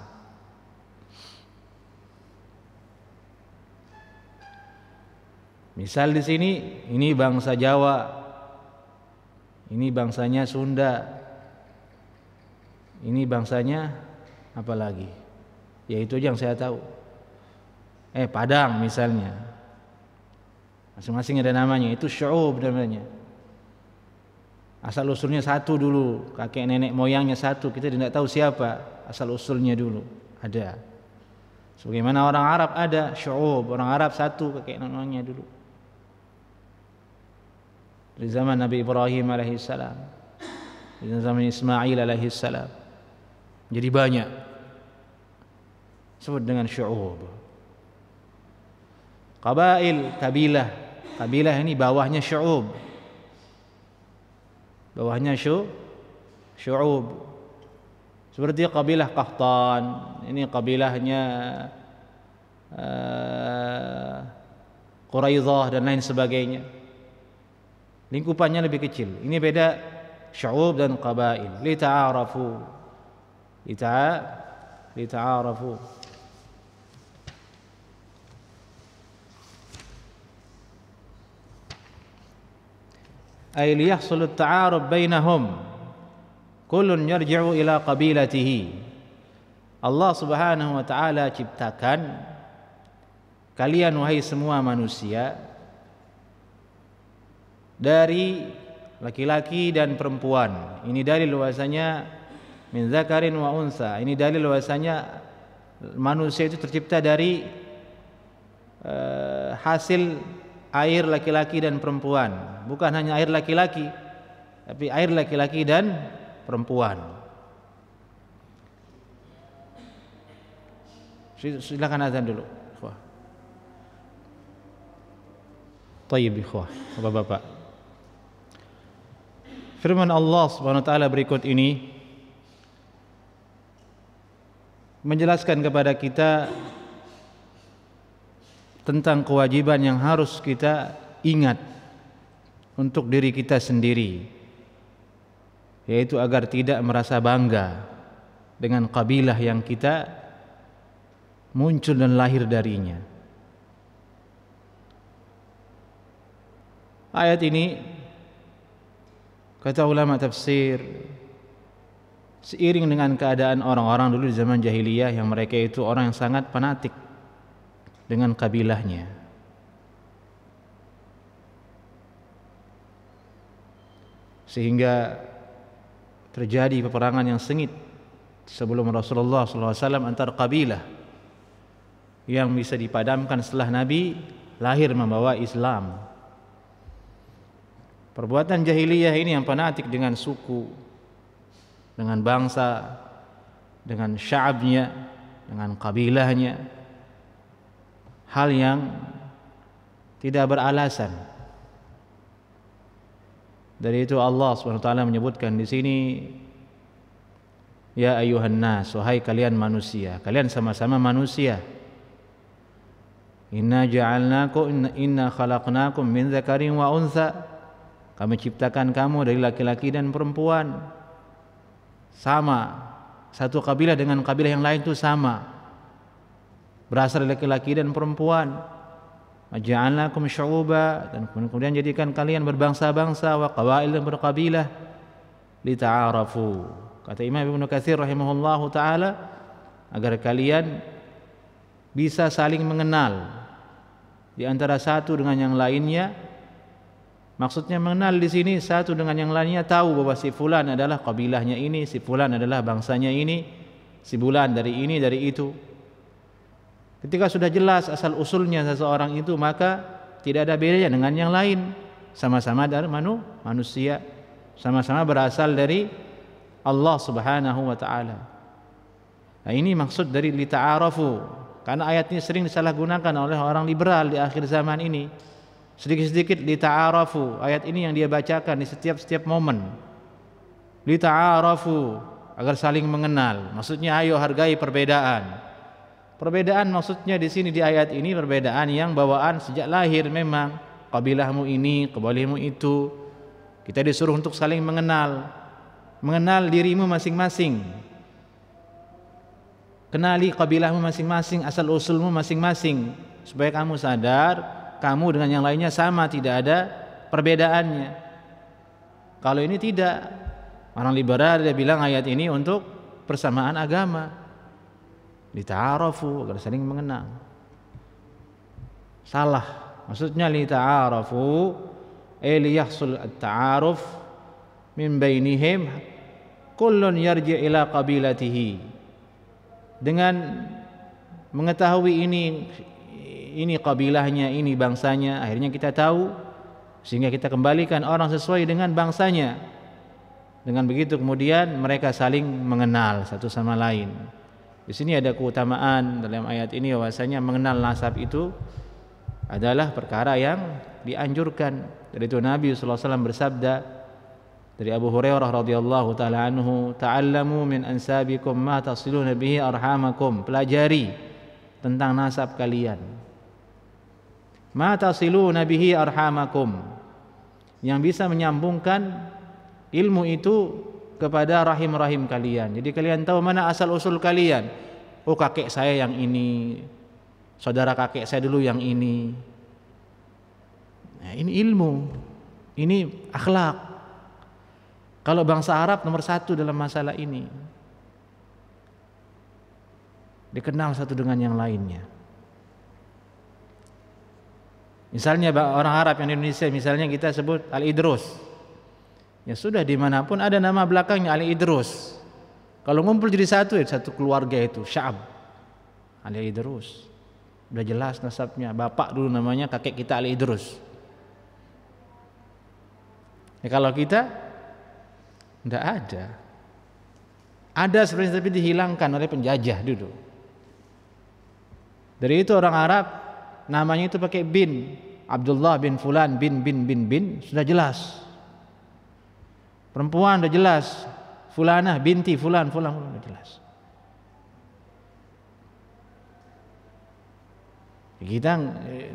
Misal di sini, ini bangsa Jawa, ini bangsanya Sunda, ini bangsanya apa lagi? Ya itu aja yang saya tahu. Padang misalnya. Masing-masing ada namanya, itu syu'ub namanya. Asal usulnya satu dulu, kakek nenek moyangnya satu, kita tidak tahu siapa asal usulnya dulu. Ada. Sebagaimana orang Arab ada syu'ub, orang Arab satu kakek nenek moyangnya dulu. Dari zaman Nabi Ibrahim alaihissalam, dari zaman Ismail alaihissalam. Jadi banyak. Sebut dengan syu'ub. Qabail, kabilah. Kabilah ini bawahnya syu'ub. Bawahnya syu'ub. Seperti kabilah Qahtan, ini kabilahnya Quraidah dan lain sebagainya. lingkupannya lebih kecil. Ini beda syu'ub dan qabail. Lita'arafu. Lita'arafu. Ay liyahsul at-ta'aruf bainahum. Kullun yarji'u ila qabilatihi. Allah Subhanahu wa taala ciptakan kalian wahai semua manusia dari laki-laki dan perempuan. Ini dalil bahwasanya min zakarin wa unsa. Ini dalil bahwasanya manusia itu tercipta dari hasil air laki-laki dan perempuan. Bukan hanya air laki-laki, tapi air laki-laki dan perempuan. Silakan azan dulu. Tayyib ikhwah, Bapak-bapak. Firman Allah Subhanahu wa taala berikut ini menjelaskan kepada kita tentang kewajiban yang harus kita ingat untuk diri kita sendiri, yaitu agar tidak merasa bangga dengan kabilah yang kita muncul dan lahir darinya. Ayat ini, kata ulama tafsir, seiring dengan keadaan orang-orang dulu di zaman jahiliyah yang mereka itu orang yang sangat fanatik dengan kabilahnya. Sehingga terjadi peperangan yang sengit sebelum Rasulullah SAW antar kabilah yang bisa dipadamkan setelah Nabi lahir membawa Islam. Perbuatan jahiliyah ini yang fanatik dengan suku, dengan bangsa, dengan sya'abnya, dengan kabilahnya, hal yang tidak beralasan. Dari itu Allah SWT menyebutkan di sini, ya ayuhan nas, wahai kalian manusia, kalian sama-sama manusia. Inna khalaqnakum min dzakarin wa untha. Kami ciptakan kamu dari laki-laki dan perempuan. Sama, satu kabilah dengan kabilah yang lain itu sama, berasal dari laki-laki dan perempuan. Ja'alnakum syu'uba, dan kemudian jadikan kalian berbangsa-bangsa, wa qabail dan berkabilah, lita'arafu. Kata Imam Ibnu Katsir rahimahullahu taala, agar kalian bisa saling mengenal di antara satu dengan yang lainnya. Maksudnya mengenal di sini satu dengan yang lainnya, tahu bahwa si fulan adalah kabilahnya ini, si fulan adalah bangsanya ini, si fulan dari ini dari itu. Ketika sudah jelas asal usulnya seseorang itu, maka tidak ada bedanya dengan yang lain. Sama-sama dari manusia, sama-sama berasal dari Allah Subhanahu wa taala. Nah, ini maksud dari lita'arafu. Karena ayat ini sering disalahgunakan oleh orang liberal di akhir zaman ini. Sedikit-sedikit lita'arafu, ayat ini yang dia bacakan di setiap momen. Lita'arafu, agar saling mengenal. Maksudnya ayo hargai perbedaan. Perbedaan maksudnya di sini di ayat ini perbedaan yang bawaan sejak lahir memang. Kabilahmu ini, kabilahmu itu. Kita disuruh untuk saling mengenal. Mengenal dirimu masing-masing. Kenali kabilahmu masing-masing, asal usulmu masing-masing, supaya kamu sadar kamu dengan yang lainnya sama, tidak ada perbedaannya. Kalau ini tidak, orang liberal dia bilang ayat ini untuk persamaan agama, lita'arafu, agar saling mengenal. Salah, maksudnya lita'arafu liyahsul at-ta'aruf min bainihim kullun yarji' ila qabilatihi. Dengan mengetahui ini kabilahnya, ini bangsanya, akhirnya kita tahu, sehingga kita kembalikan orang sesuai dengan bangsanya. Dengan begitu kemudian mereka saling mengenal satu sama lain. Di sini ada keutamaan dalam ayat ini bahwasanya mengenal nasab itu adalah perkara yang dianjurkan. Dari itu Nabi sallallahu alaihi wasallam bersabda dari Abu Hurairah radhiyallahu taala anhu, ta'allamu min ansabikum ma tasiluna bihi arhamakum. Pelajari tentang nasab kalian. Ma tasiluna bihi arhamakum, yang bisa menyambungkan ilmu itu kepada rahim-rahim kalian. Jadi kalian tahu mana asal usul kalian. Oh, kakek saya yang ini, saudara kakek saya dulu yang ini. Nah, ini ilmu, ini akhlak. Kalau bangsa Arab nomor satu dalam masalah ini, dikenal satu dengan yang lainnya. Misalnya orang Arab yang di Indonesia, misalnya kita sebut Al-Idrus. Ya sudah, dimanapun ada nama belakangnya Al-Idrus. Kalau ngumpul jadi satu, ya satu keluarga itu Sya'ab Al-Idrus. Udah jelas nasabnya. Bapak dulu namanya, kakek kita Al-Idrus. Ya kalau kita tidak ada. Ada sebenarnya tapi dihilangkan oleh penjajah dulu. Dari itu orang Arab namanya itu pakai bin. Abdullah bin Fulan bin sudah jelas. Perempuan udah jelas, fulanah binti fulan udah jelas. Kita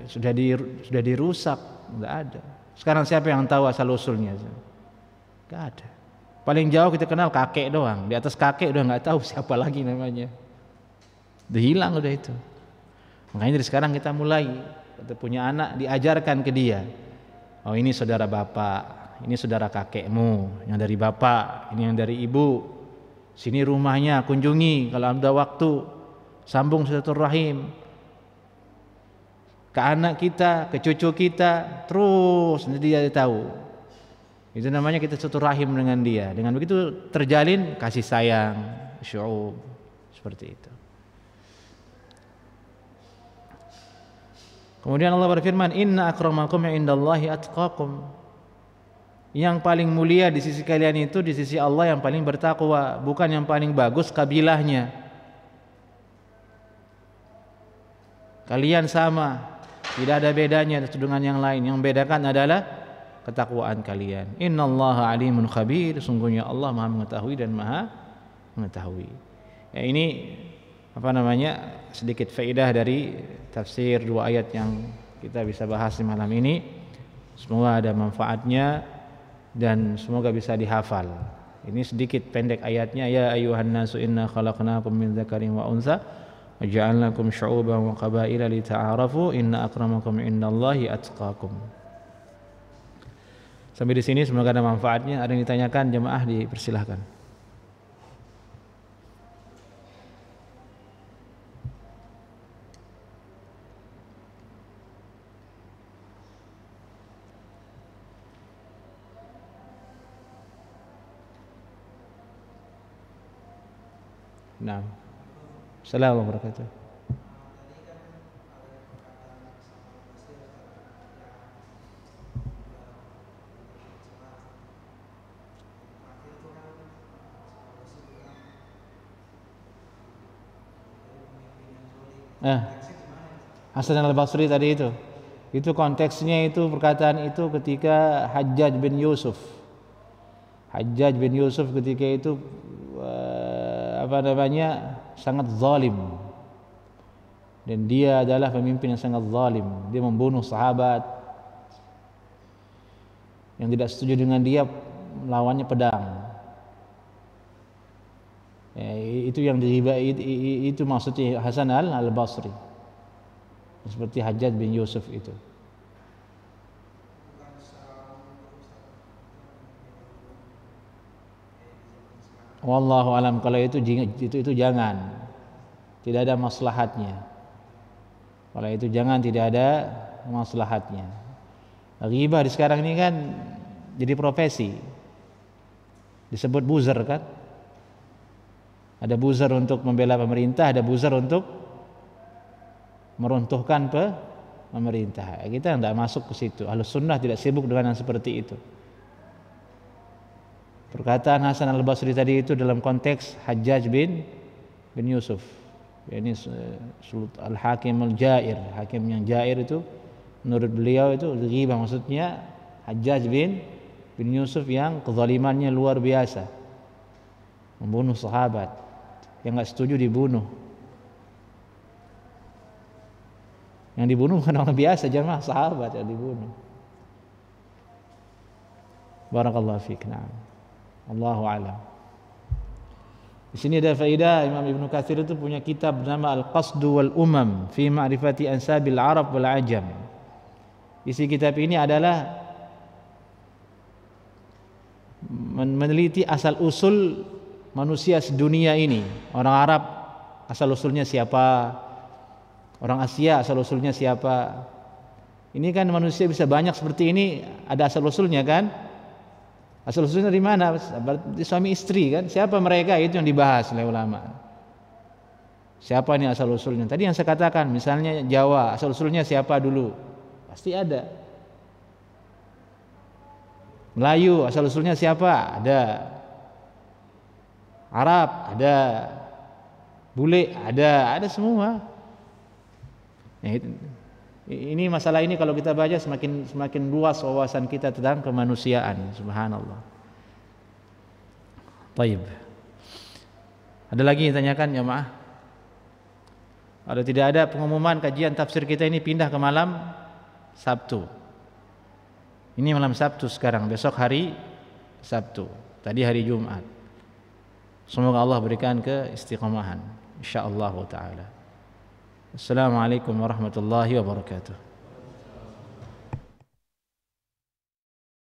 sudah dirusak, enggak ada. Sekarang siapa yang tahu asal usulnya? Enggak ada. Paling jauh kita kenal kakek doang. Di atas kakek udah enggak tahu siapa lagi namanya. Udah hilang udah itu. Makanya dari sekarang kita mulai, kita punya anak diajarkan ke dia. Oh, ini saudara bapak. Ini saudara kakekmu, yang dari bapak, ini yang dari ibu. Sini rumahnya, kunjungi kalau ada waktu. Sambung silaturahim. Ke anak kita, ke cucu kita, terus nanti dia tahu. Itu namanya kita silaturahim dengan dia. Dengan begitu terjalin kasih sayang, syu'ub, seperti itu. Kemudian Allah berfirman, "Inna akramakum indallahi atqakum." Yang paling mulia di sisi kalian itu di sisi Allah yang paling bertakwa, bukan yang paling bagus kabilahnya. Kalian sama, tidak ada bedanya satu dengan yang lain. Yang membedakan adalah ketakwaan kalian. Innallaha alimun khabir, sungguhnya Allah Maha mengetahui dan Maha mengetahui. Ya, ini sedikit faedah dari tafsir dua ayat yang kita bisa bahas di malam ini. Semoga ada manfaatnya dan semoga bisa dihafal. Ini sedikit pendek ayatnya. Ya ayyuhan nasu inna khalaqnakum min dzakarin wa untha wa ja'alnakum syu'uban wa qabaila lita'arafu inna akramakum indallahi atqakum. Sampai di sini semoga ada manfaatnya. Ada yang ditanyakan jemaah, dipersilahkan. Nah, Assalamualaikum warahmatullahi wabarakatuh. Hasan al-Basri tadi itu konteksnya, itu perkataan itu ketika Hajjaj bin Yusuf ketika itu sangat zalim, dan dia adalah pemimpin yang sangat zalim. Dia membunuh sahabat, yang tidak setuju dengan dia melawannya pedang. Ya, itu yang itu maksudnya Hasan al-Basri, seperti Hajjaj bin Yusuf itu. Wallahu alam, kalau itu jangan, tidak ada maslahatnya. Kalau itu jangan, tidak ada maslahatnya. Ghibah di sekarang ini kan jadi profesi, disebut buzzer kan. Ada buzzer untuk membela pemerintah, ada buzzer untuk meruntuhkan pemerintah. Kita tidak masuk ke situ. Ahlus sunnah tidak sibuk dengan yang seperti itu. Perkataan Hasan al-Basri tadi itu dalam konteks Hajjaj bin Yusuf. Ini al-Hakim al-Jair, hakim yang jair itu menurut beliau itu ghibah, maksudnya Hajjaj bin Yusuf yang kezalimannya luar biasa, membunuh sahabat, yang enggak setuju dibunuh. Yang dibunuh bukan orang biasa, jemaah, sahabat yang dibunuh. Barakallahu fiik. Na'am. Allahu a'lam. Di sini ada faedah, Imam Ibnu Katsir itu punya kitab bernama Al-Qasdu wal Umam fi Ma'rifati Ansabil Arab wal Ajam. Isi kitab ini adalah meneliti asal usul manusia sedunia ini. Orang Arab asal usulnya siapa? Orang Asia asal usulnya siapa? Ini kan manusia bisa banyak seperti ini, ada asal usulnya kan? Asal usulnya dari mana? Berarti suami istri kan? Siapa mereka? Itu yang dibahas oleh ulama. Siapa ini asal usulnya? Tadi yang saya katakan, misalnya Jawa, asal usulnya siapa dulu? Pasti ada. Melayu, asal usulnya siapa? Ada. Arab, ada. Bule, ada semua. Nah, ini masalah ini kalau kita baca semakin luas wawasan kita tentang kemanusiaan. Subhanallah. Taib. Ada lagi yang tanyakan jemaah? Kalau tidak ada pengumuman kajian tafsir kita ini pindah ke malam Sabtu. Ini malam Sabtu sekarang, besok hari Sabtu. Tadi hari Jumat. Semoga Allah berikan keistiqomahan insyaallah taala. Assalamualaikum warahmatullahi wabarakatuh.